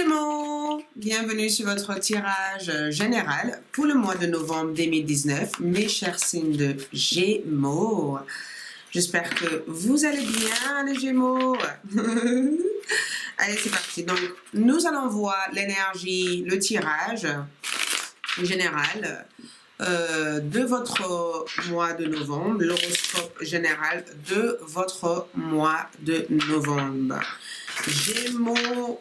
Gémeaux, bienvenue sur votre tirage général pour le mois de novembre 2019, mes chers signes de Gémeaux. J'espère que vous allez bien, les Gémeaux. Allez, c'est parti. Donc, nous allons voir l'énergie, le tirage général de votre mois de novembre, l'horoscope général de votre mois de novembre. Gémeaux,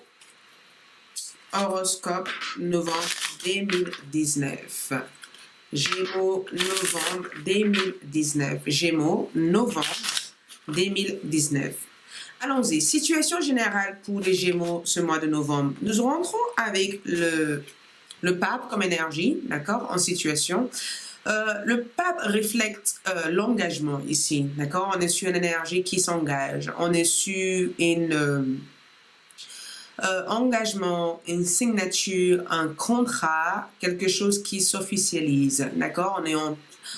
horoscope novembre 2019. Gémeaux, novembre 2019. Gémeaux, novembre 2019. Allons-y. Situation générale pour les Gémeaux ce mois de novembre. Nous rentrons avec le pape comme énergie, d'accord, en situation. Le pape reflète l'engagement ici, d'accord. On est sur une énergie qui s'engage. On est sur une engagement, une signature, un contrat, quelque chose qui s'officialise, d'accord. On est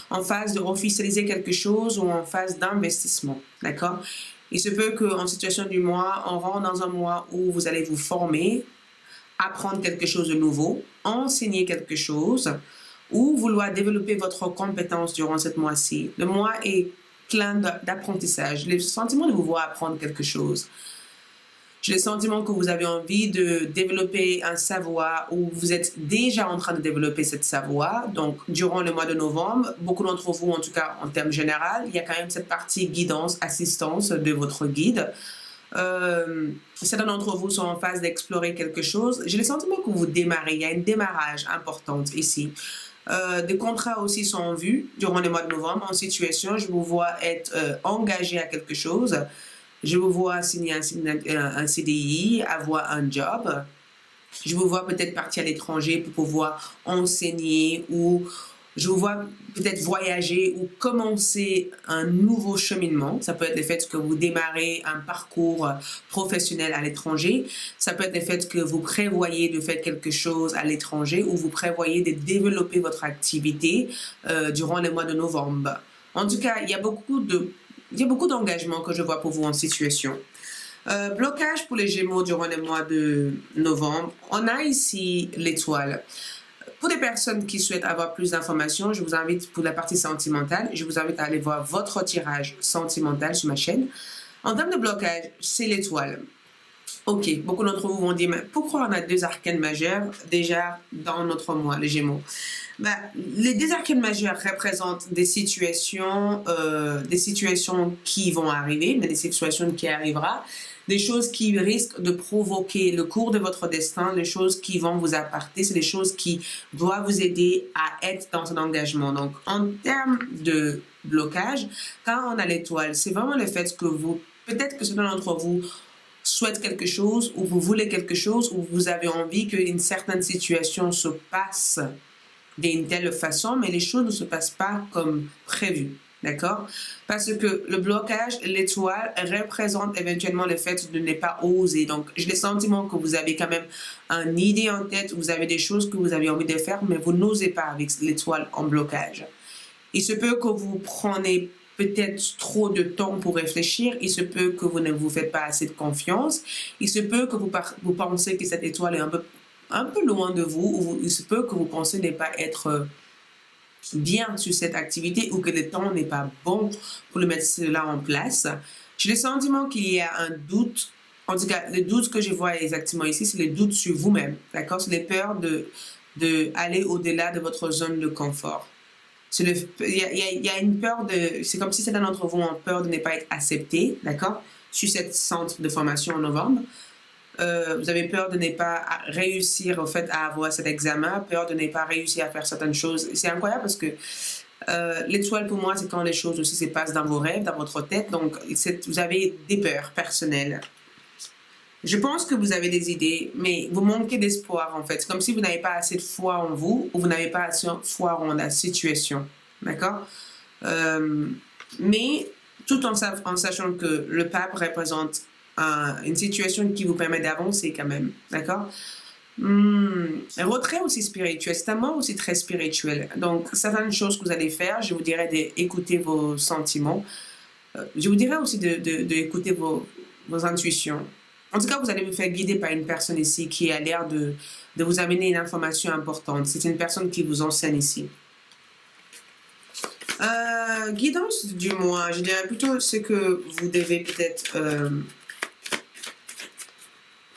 en phase de officialiser quelque chose ou en phase d'investissement, d'accord. Il se peut qu'en situation du mois, on rentre dans un mois où vous allez vous former, apprendre quelque chose de nouveau, enseigner quelque chose ou vouloir développer votre compétence durant ce mois-ci. Le mois est plein d'apprentissage. Le sentiment de vous voir apprendre quelque chose. J'ai le sentiment que vous avez envie de développer un savoir ou vous êtes déjà en train de développer cette savoir. Donc, durant le mois de novembre, beaucoup d'entre vous, en tout cas en termes généraux, il y a quand même cette partie guidance, assistance de votre guide. Certains d'entre vous sont en phase d'explorer quelque chose. J'ai le sentiment que vous démarrez. Il y a un démarrage important ici. Des contrats aussi sont en vue durant le mois de novembre. En situation, je vous vois être engagé à quelque chose. Je vous vois signer un CDI, avoir un job. Je vous vois peut-être partir à l'étranger pour pouvoir enseigner ou je vous vois peut-être voyager ou commencer un nouveau cheminement. Ça peut être le fait que vous démarrez un parcours professionnel à l'étranger. Ça peut être le fait que vous prévoyez de faire quelque chose à l'étranger ou vous prévoyez de développer votre activité durant le mois de novembre. En tout cas, il y a beaucoup d'engagement que je vois pour vous en situation. Blocage pour les Gémeaux durant le mois de novembre. On a ici l'étoile. Pour des personnes qui souhaitent avoir plus d'informations, je vous invite pour la partie sentimentale, je vous invite à aller voir votre tirage sentimental sur ma chaîne. En termes de blocage, c'est l'étoile. Ok, beaucoup d'entre vous vont dire, mais pourquoi on a deux arcanes majeurs déjà dans notre mois, les Gémeaux? Les deux arcanes majeurs représentent des situations qui vont arriver, mais des situations qui arriveront, des choses qui risquent de provoquer le cours de votre destin, les choses qui vont vous apporter, c'est des choses qui doivent vous aider à être dans un engagement. Donc, en termes de blocage, quand on a l'étoile, c'est vraiment le fait que peut-être que certains d'entre vous souhaitent quelque chose ou vous voulez quelque chose ou vous avez envie qu'une certaine situation se passe d'une telle façon, mais les choses ne se passent pas comme prévu. D'accord? Parce que le blocage, l'étoile, représente éventuellement le fait de ne pas oser. Donc, j'ai le sentiment que vous avez quand même une idée en tête, vous avez des choses que vous avez envie de faire, mais vous n'osez pas avec l'étoile en blocage. Il se peut que vous prenez peut-être trop de temps pour réfléchir, il se peut que vous ne vous faites pas assez de confiance, il se peut que vous pensez que cette étoile est un peu loin de vous, ou il se peut que vous pensez ne pas être bien sur cette activité ou que le temps n'est pas bon pour le mettre cela en place. J'ai le sentiment qu'il y a un doute. En tout cas, le doute que je vois exactement ici, c'est le doute sur vous-même. D'accord? C'est les peurs d'aller au-delà de votre zone de confort. Il y a une peur c'est comme si certains d'entre vous ont peur de ne pas être accepté, d'accord? Sur cette centre de formation en novembre. Vous avez peur de ne pas réussir au fait à avoir cet examen, peur de ne pas réussir à faire certaines choses. C'est incroyable parce que l'étoile pour moi, c'est quand les choses aussi se passent dans vos rêves, dans votre tête. Donc, vous avez des peurs personnelles. Je pense que vous avez des idées, mais vous manquez d'espoir en fait. C'est comme si vous n'avez pas assez de foi en vous ou vous n'avez pas assez de foi en la situation. D'accord? Mais tout en sachant que le pape représente une situation qui vous permet d'avancer quand même, d'accord? Un retrait aussi spirituel, c'est un mot aussi très spirituel. Donc, certaines choses que vous allez faire, je vous dirais d'écouter vos sentiments. Je vous dirais aussi d'écouter vos intuitions. En tout cas, vous allez vous faire guider par une personne ici qui a l'air de vous amener une information importante. C'est une personne qui vous enseigne ici. Guidance du mois, je dirais plutôt ce que vous devez peut-être...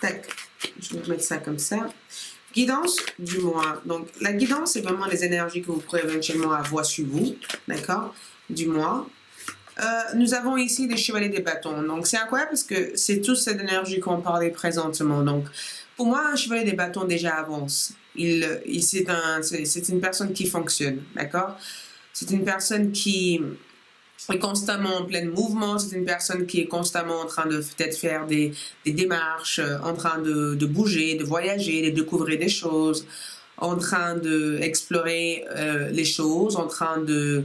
tac, je vais mettre ça comme ça. Guidance du mois. Donc, la guidance, c'est vraiment les énergies que vous pourrez éventuellement avoir sur vous, d'accord, du mois. Nous avons ici les chevaliers des bâtons. Donc, c'est incroyable parce que c'est toute cette énergie qu'on parlait présentement. Donc, pour moi, un chevalier des bâtons déjà avance. C'est une personne qui fonctionne, d'accord? C'est une personne qui est constamment en plein mouvement. C'est une personne qui est constamment en train de peut-être faire des démarches, en train de bouger, de voyager, de découvrir des choses, en train d'explorer les choses, en train de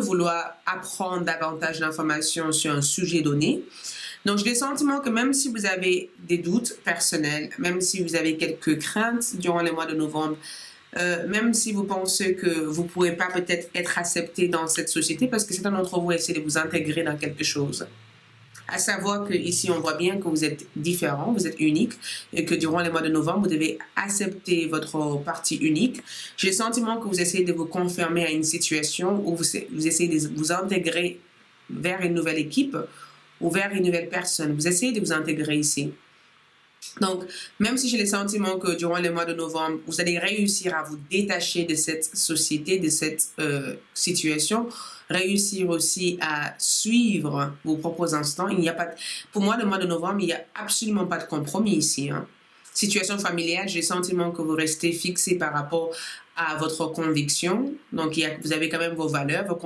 vouloir apprendre davantage d'informations sur un sujet donné. Donc, j'ai le sentiment que même si vous avez des doutes personnels, même si vous avez quelques craintes durant les mois de novembre, même si vous pensez que vous ne pourrez pas peut-être être accepté dans cette société, parce que certains d'entre vous essaient de vous intégrer dans quelque chose. À savoir qu'ici, on voit bien que vous êtes différent, vous êtes unique, et que durant les mois de novembre, vous devez accepter votre partie unique. J'ai le sentiment que vous essayez de vous confirmer à une situation où vous essayez de vous intégrer vers une nouvelle équipe ou vers une nouvelle personne. Vous essayez de vous intégrer ici. Donc, même si j'ai le sentiment que durant les mois de novembre, vous allez réussir à vous détacher de cette société, de cette situation, réussir aussi à suivre vos propres instants. Pour moi, le mois de novembre, il n'y a absolument pas de compromis ici. Situation familiale, j'ai le sentiment que vous restez fixé par rapport à votre conviction. Donc, vous avez quand même vos valeurs, vos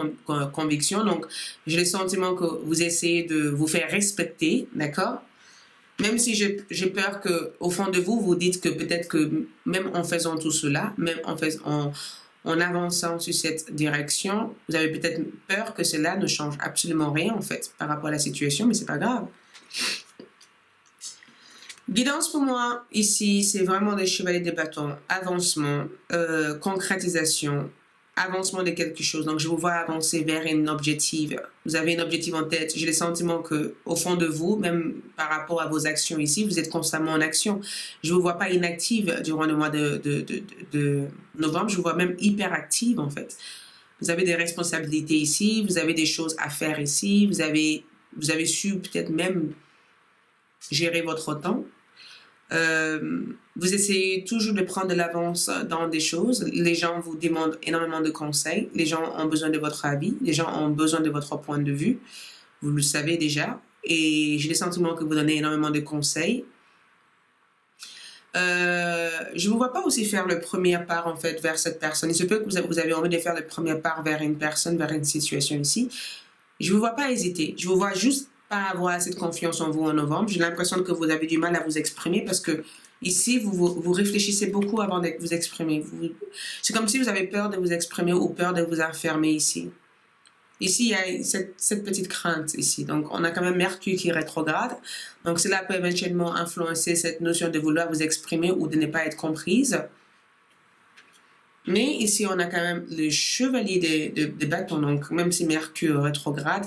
convictions. Donc, j'ai le sentiment que vous essayez de vous faire respecter, d'accord? Même si j'ai peur qu'au fond de vous, vous dites que peut-être que même en faisant tout cela, même en avançant sur cette direction, vous avez peut-être peur que cela ne change absolument rien en fait par rapport à la situation, mais c'est pas grave. Guidance pour moi ici, c'est vraiment des chevaliers des bâtons, avancement, concrétisation, avancement de quelque chose. Donc, je vous vois avancer vers un objectif. Vous avez un objectif en tête. J'ai le sentiment qu'au fond de vous, même par rapport à vos actions ici, vous êtes constamment en action. Je ne vous vois pas inactive durant le mois de novembre. Je vous vois même hyper active, en fait. Vous avez des responsabilités ici. Vous avez des choses à faire ici. Vous avez su peut-être même gérer votre temps. Vous essayez toujours de prendre de l'avance dans des choses. Les gens vous demandent énormément de conseils. Les gens ont besoin de votre avis. Les gens ont besoin de votre point de vue. Vous le savez déjà. Et j'ai le sentiment que vous donnez énormément de conseils. Je ne vous vois pas aussi faire le premier pas en fait vers cette personne. Il se peut que vous avez envie de faire le premier pas vers une personne, vers une situation ici. Je ne vous vois pas hésiter. Je vous vois juste pas avoir assez de confiance en vous en novembre. J'ai l'impression que vous avez du mal à vous exprimer parce que ici, vous réfléchissez beaucoup avant de vous exprimer. C'est comme si vous avez peur de vous exprimer ou peur de vous affirmer ici. Ici, il y a cette petite crainte ici. Donc, on a quand même Mercure qui est rétrograde. Donc, cela peut éventuellement influencer cette notion de vouloir vous exprimer ou de ne pas être comprise. Mais ici, on a quand même le chevalier de bâtons. Donc, même si Mercure rétrograde,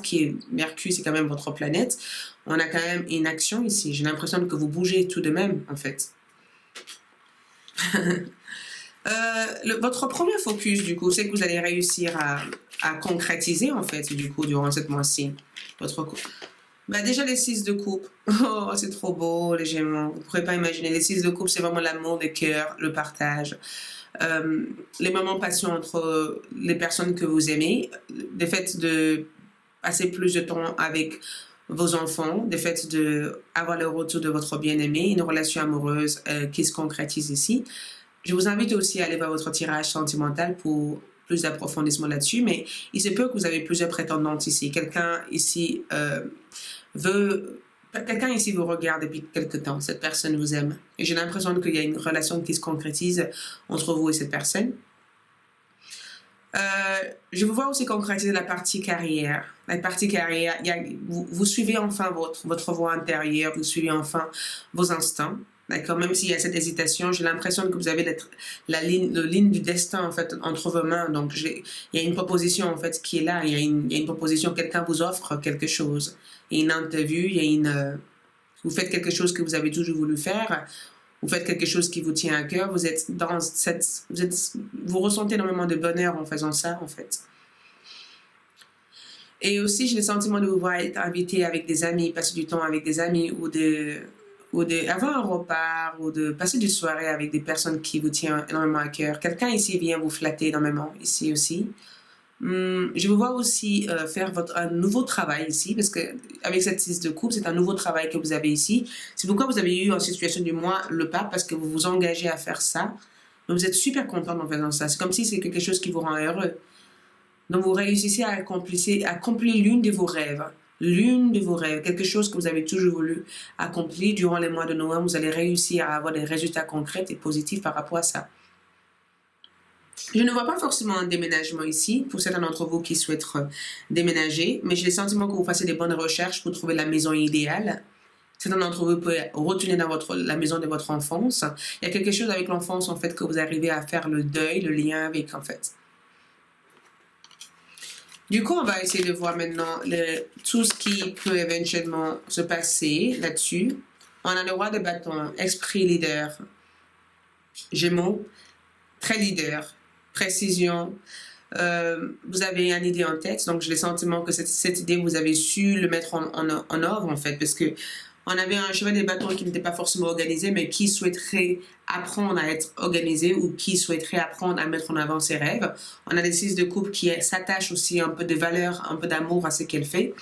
Mercure, c'est quand même votre planète, on a quand même une action ici. J'ai l'impression que vous bougez tout de même, en fait. Votre premier focus, du coup, c'est que vous allez réussir à concrétiser, en fait, du coup, durant cette mois-ci. Déjà, les 6 de coupe. Oh, c'est trop beau, les Gémeaux. Vous ne pourrez pas imaginer. Les 6 de coupe, c'est vraiment l'amour, le cœur, le partage. Les moments passés entre les personnes que vous aimez, le fait de passer plus de temps avec vos enfants, le fait d'avoir le retour de votre bien-aimé, une relation amoureuse qui se concrétise ici. Je vous invite aussi à aller voir votre tirage sentimental pour plus d'approfondissement là-dessus, mais il se peut que vous avez plusieurs prétendantes ici. Quelqu'un ici vous regarde depuis quelque temps. Cette personne vous aime. Et j'ai l'impression qu'il y a une relation qui se concrétise entre vous et cette personne. Je vous vois aussi concrétiser la partie carrière. La partie carrière, vous suivez enfin votre voie intérieure, vous suivez enfin vos instincts. D'accord, même s'il y a cette hésitation, j'ai l'impression que vous avez la ligne du destin en fait entre vos mains. Donc il y a une proposition en fait qui est là. Il y a une proposition, quelqu'un vous offre quelque chose. Il y a une interview, il y a Vous faites quelque chose que vous avez toujours voulu faire. Vous faites quelque chose qui vous tient à cœur. Vous êtes dans vous ressentez énormément de bonheur en faisant ça, en fait. Et aussi, j'ai le sentiment de vous voir être invité avec des amis, passer du temps avec des amis ou avoir un repas ou de passer du soirée avec des personnes qui vous tiennent énormément à cœur. Quelqu'un ici vient vous flatter énormément, ici aussi. Je vous vois aussi faire un nouveau travail ici, parce que avec cette 6 de coupe, c'est un nouveau travail que vous avez ici. C'est pourquoi vous avez eu en situation du mois le pape, parce que vous vous engagez à faire ça. Donc vous êtes super content en faisant ça. C'est comme si c'est quelque chose qui vous rend heureux. Donc vous réussissez à accomplir l'une de vos rêves. L'une de vos rêves, quelque chose que vous avez toujours voulu accomplir durant les mois de novembre. Vous allez réussir à avoir des résultats concrets et positifs par rapport à ça. Je ne vois pas forcément un déménagement ici, pour certains d'entre vous qui souhaitent déménager, mais j'ai le sentiment que vous fassiez des bonnes recherches pour trouver la maison idéale. Certains d'entre vous peuvent retourner dans la maison de votre enfance. Il y a quelque chose avec l'enfance, en fait, que vous arrivez à faire le deuil, le lien avec, en fait. Du coup, on va essayer de voir maintenant tout ce qui peut éventuellement se passer là-dessus. On a le roi de bâton, esprit leader, Gémeaux, très leader, précision. Vous avez une idée en tête, donc j'ai le sentiment que cette idée, vous avez su le mettre en œuvre, en fait, parce que on avait un cheval des bâtons qui n'était pas forcément organisé, mais qui souhaiterait apprendre à être organisé ou qui souhaiterait apprendre à mettre en avant ses rêves. On a les 6 de coupe qui s'attachent aussi un peu de valeur, un peu d'amour à ce qu'elle fait.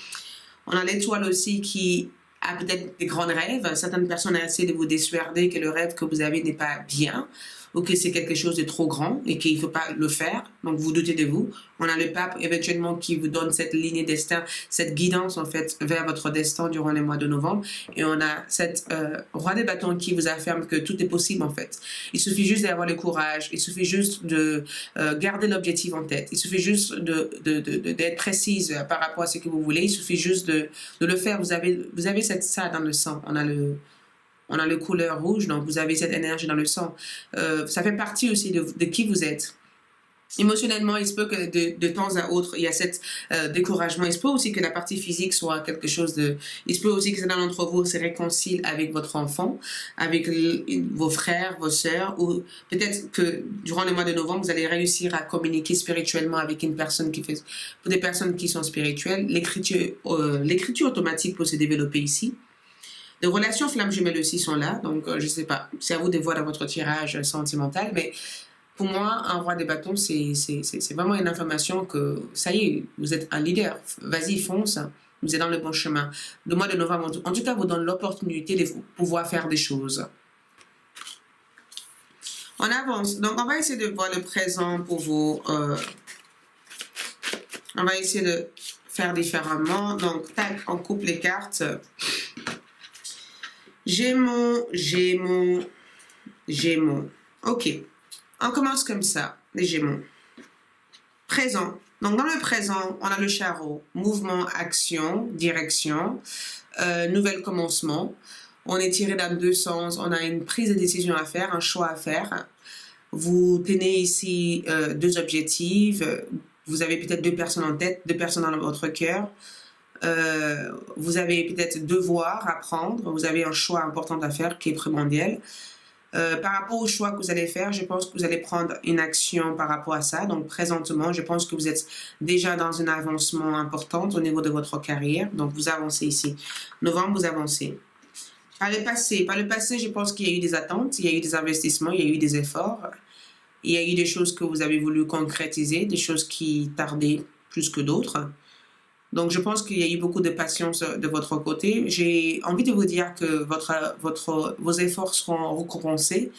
On a l'étoile aussi qui a peut-être des grands rêves. Certaines personnes essaient de vous dissuader que le rêve que vous avez n'est pas bien ou que c'est quelque chose de trop grand et qu'il ne faut pas le faire. Donc, vous doutez de vous. On a le pape éventuellement qui vous donne cette ligne destin, cette guidance en fait vers votre destin durant les mois de novembre. Et on a cette roi des bâtons qui vous affirme que tout est possible en fait. Il suffit juste d'avoir le courage. Il suffit juste de garder l'objectif en tête. Il suffit juste d'être précise par rapport à ce que vous voulez. Il suffit juste de le faire. Vous avez ça dans le sang. On a le couleur rouge, donc vous avez cette énergie dans le sang. Ça fait partie aussi de qui vous êtes. Émotionnellement, il se peut que de temps à autre, il y a cet découragement. Il se peut aussi que la partie physique soit quelque chose de... Il se peut aussi que certains d'entre vous se réconcilient avec votre enfant, avec vos frères, vos sœurs, ou peut-être que durant le mois de novembre, vous allez réussir à communiquer spirituellement avec une personne qui fait... Pour des personnes qui sont spirituelles, l'écriture automatique peut se développer ici. Les relations flammes jumelles aussi sont là, donc je ne sais pas, c'est à vous de voir dans votre tirage sentimental, mais pour moi, un roi des bâtons, c'est vraiment une information que, ça y est, vous êtes un leader, vas-y, fonce, vous êtes dans le bon chemin. Le mois de novembre, en tout cas, vous donne l'opportunité de pouvoir faire des choses. On avance, donc on va essayer de voir le présent pour vous. On va essayer de faire différemment, donc tac, on coupe les cartes. Gémeaux, Gémeaux, Gémeaux. Ok, on commence comme ça, les Gémeaux. Présent. Donc dans le présent, on a le charreau, mouvement, action, direction, nouvel commencement. On est tiré dans deux sens, on a une prise de décision à faire, un choix à faire. Vous tenez ici deux objectifs, vous avez peut-être deux personnes en tête, deux personnes dans votre cœur. Vous avez peut-être devoir à prendre, vous avez un choix important à faire qui est primordial. Par rapport au choix que vous allez faire, je pense que vous allez prendre une action par rapport à ça. Donc présentement, je pense que vous êtes déjà dans un avancement important au niveau de votre carrière. Donc vous avancez ici. Novembre, vous avancez. Par le passé, je pense qu'il y a eu des attentes, il y a eu des investissements, il y a eu des efforts. Il y a eu des choses que vous avez voulu concrétiser, des choses qui tardaient plus que d'autres. Donc, je pense qu'il y a eu beaucoup de patience de votre côté. J'ai envie de vous dire que vos efforts seront récompensés.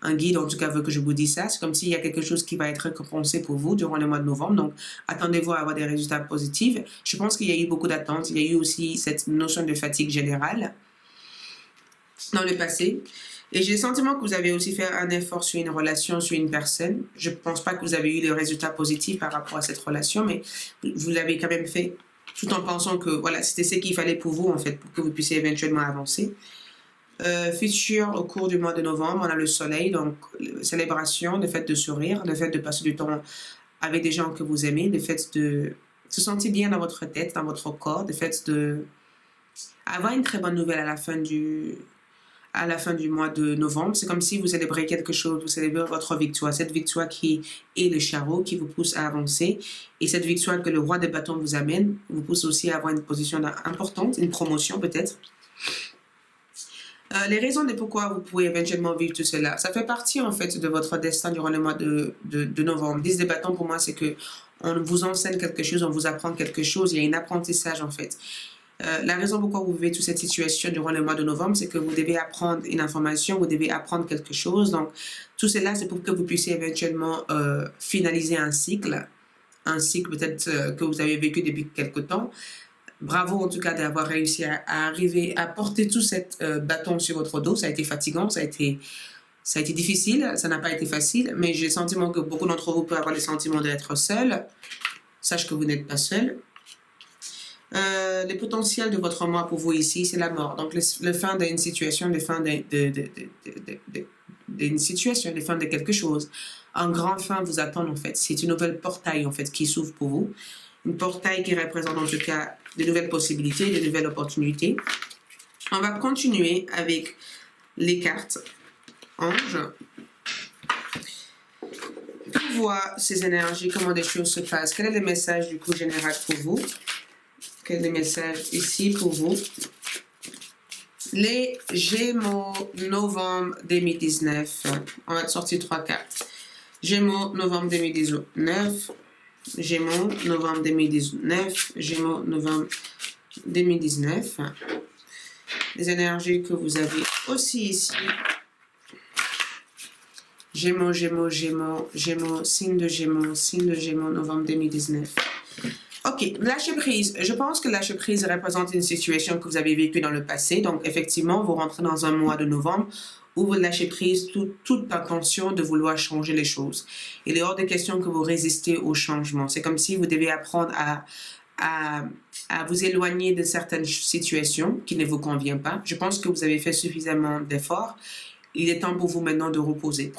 Un guide, en tout cas, veut que je vous dise ça. C'est comme s'il y a quelque chose qui va être récompensé pour vous durant le mois de novembre. Donc, attendez-vous à avoir des résultats positifs. Je pense qu'il y a eu beaucoup d'attentes. Il y a eu aussi cette notion de fatigue générale dans le passé. Et j'ai le sentiment que vous avez aussi fait un effort sur une relation, sur une personne. Je ne pense pas que vous avez eu le résultat positif par rapport à cette relation, mais vous l'avez quand même fait tout en pensant que voilà, c'était ce qu'il fallait pour vous, en fait, pour que vous puissiez éventuellement avancer. Futur, au cours du mois de novembre, on a le soleil, donc célébration, le fait de sourire, le fait de passer du temps avec des gens que vous aimez, le fait de se sentir bien dans votre tête, dans votre corps, le fait de avoir une très bonne nouvelle à la fin du mois de novembre. C'est comme si vous célébrez quelque chose, vous célébrez votre victoire, cette victoire qui est le chariot, qui vous pousse à avancer. Et cette victoire que le roi des bâtons vous amène, vous pousse aussi à avoir une position importante, une promotion peut-être. Les raisons de pourquoi vous pouvez éventuellement vivre tout cela, ça fait partie en fait de votre destin durant le mois de novembre. 10 des bâtons pour moi, c'est que on vous enseigne quelque chose, on vous apprend quelque chose, il y a un apprentissage en fait. La raison pourquoi vous vivez toute cette situation durant le mois de novembre, c'est que vous devez apprendre une information, vous devez apprendre quelque chose. Donc, tout cela, c'est pour que vous puissiez éventuellement finaliser un cycle peut-être que vous avez vécu depuis quelque temps. Bravo en tout cas d'avoir réussi à arriver à porter tout cet bâton sur votre dos. Ça a été fatigant, ça a été difficile, ça n'a pas été facile, mais j'ai le sentiment que beaucoup d'entre vous peuvent avoir le sentiment d'être seul. Sache que vous n'êtes pas seul. Le potentiel de votre mois pour vous ici, c'est la mort. Donc, le fin d'une situation, le fin d'une situation, le fin de quelque chose. Un grand fin vous attend en fait. C'est une nouvelle portail en fait qui s'ouvre pour vous. Une portail qui représente en tout cas de nouvelles possibilités, de nouvelles opportunités. On va continuer avec les cartes anges. Pour voir ces énergies, comment des choses se passent. Quel est le message du coup général pour vous? Quel est le message ici pour vous? Les Gémeaux, novembre 2019. On va sortir 3 cartes. Gémeaux, novembre 2019. Gémeaux, novembre 2019. Gémeaux, novembre 2019. Les énergies que vous avez aussi ici. Gémeaux, Gémeaux, Gémeaux, Gémeaux, signe de Gémeaux, novembre 2019. Ok, lâcher prise. Je pense que lâcher prise représente une situation que vous avez vécue dans le passé. Donc, effectivement, vous rentrez dans un mois de novembre où vous lâchez prise toute intention de vouloir changer les choses. Il est hors de question que vous résistez au changement. C'est comme si vous devez apprendre à vous éloigner de certaines situations qui ne vous conviennent pas. Je pense que vous avez fait suffisamment d'efforts. Il est temps pour vous maintenant de reposer.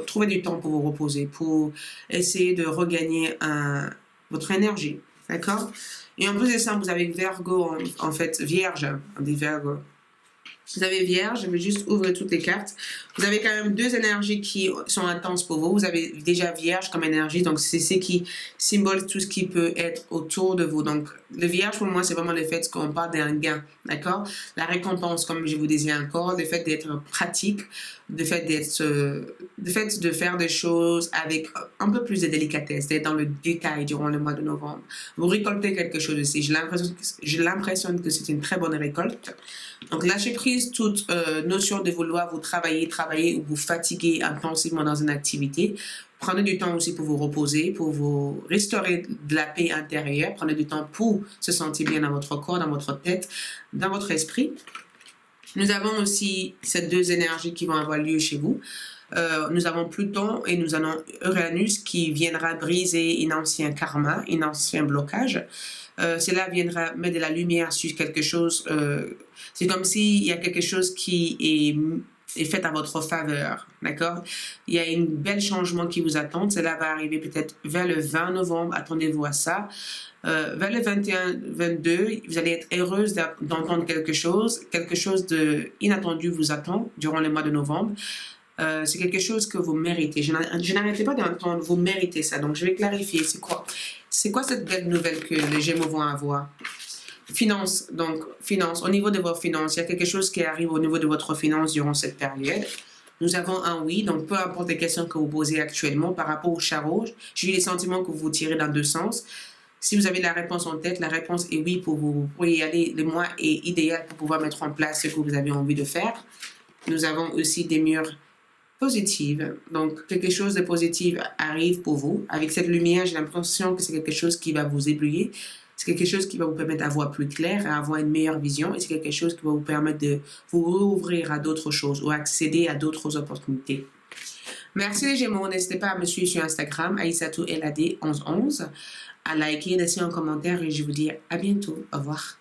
Trouvez du temps pour vous reposer, pour essayer de regagner votre énergie. D'accord? Et en plus de ça, vous avez Virgo, en fait, Vierge. On dit Virgo. Vous avez Vierge, je vais juste ouvrir toutes les cartes. Vous avez quand même 2 énergies qui sont intenses pour vous. Vous avez déjà Vierge comme énergie, donc c'est ce qui symbolise tout ce qui peut être autour de vous. Donc, le Vierge, pour moi, c'est vraiment le fait qu'on parle d'un gain, d'accord? La récompense, comme je vous disais encore, le fait d'être pratique, le fait de faire des choses avec un peu plus de délicatesse, d'être dans le détail durant le mois de novembre. Vous récoltez quelque chose ici. J'ai l'impression que c'est une très bonne récolte. Donc, lâchez prise toute notion de vouloir vous travailler ou vous fatiguer intensivement dans une activité. Prenez du temps aussi pour vous reposer, pour vous restaurer de la paix intérieure. Prenez du temps pour se sentir bien dans votre corps, dans votre tête, dans votre esprit. Nous avons aussi ces 2 énergies qui vont avoir lieu chez vous. Nous avons Pluton et nous avons Uranus qui viendra briser un ancien karma, un ancien blocage. Cela viendra mettre de la lumière sur quelque chose. C'est comme s'il y a quelque chose qui est fait à votre faveur, d'accord? Il y a un bel changement qui vous attend. Cela va arriver peut-être vers le 20 novembre. Attendez-vous à ça. Vers le 21-22, vous allez être heureuse d'entendre quelque chose d'inattendu vous attend durant le mois de novembre. C'est quelque chose que vous méritez. Je n'arrêtais pas d'entendre, vous méritez ça. Donc, je vais clarifier. C'est quoi cette belle nouvelle que les Gémeaux vont avoir? Finance. Donc, finance. Au niveau de vos finances, il y a quelque chose qui arrive au niveau de votre finance durant cette période. Nous avons un oui. Donc, peu importe les questions que vous posez actuellement par rapport au chariot, j'ai eu les sentiments que vous tirez dans 2 sens. Si vous avez la réponse en tête, la réponse est oui pour vous. Vous pouvez y aller. Le mois est idéal pour pouvoir mettre en place ce que vous avez envie de faire. Nous avons aussi des murs positives. Donc, quelque chose de positif arrive pour vous. Avec cette lumière, j'ai l'impression que c'est quelque chose qui va vous éblouir. C'est quelque chose qui va vous permettre d'avoir plus clair, d'avoir une meilleure vision. Et c'est quelque chose qui va vous permettre de vous rouvrir à d'autres choses ou accéder à d'autres opportunités. Merci les Gémeaux. N'hésitez pas à me suivre sur Instagram, AisatoLAD1111, à liker, laisser un commentaire et je vous dis à bientôt. Au revoir.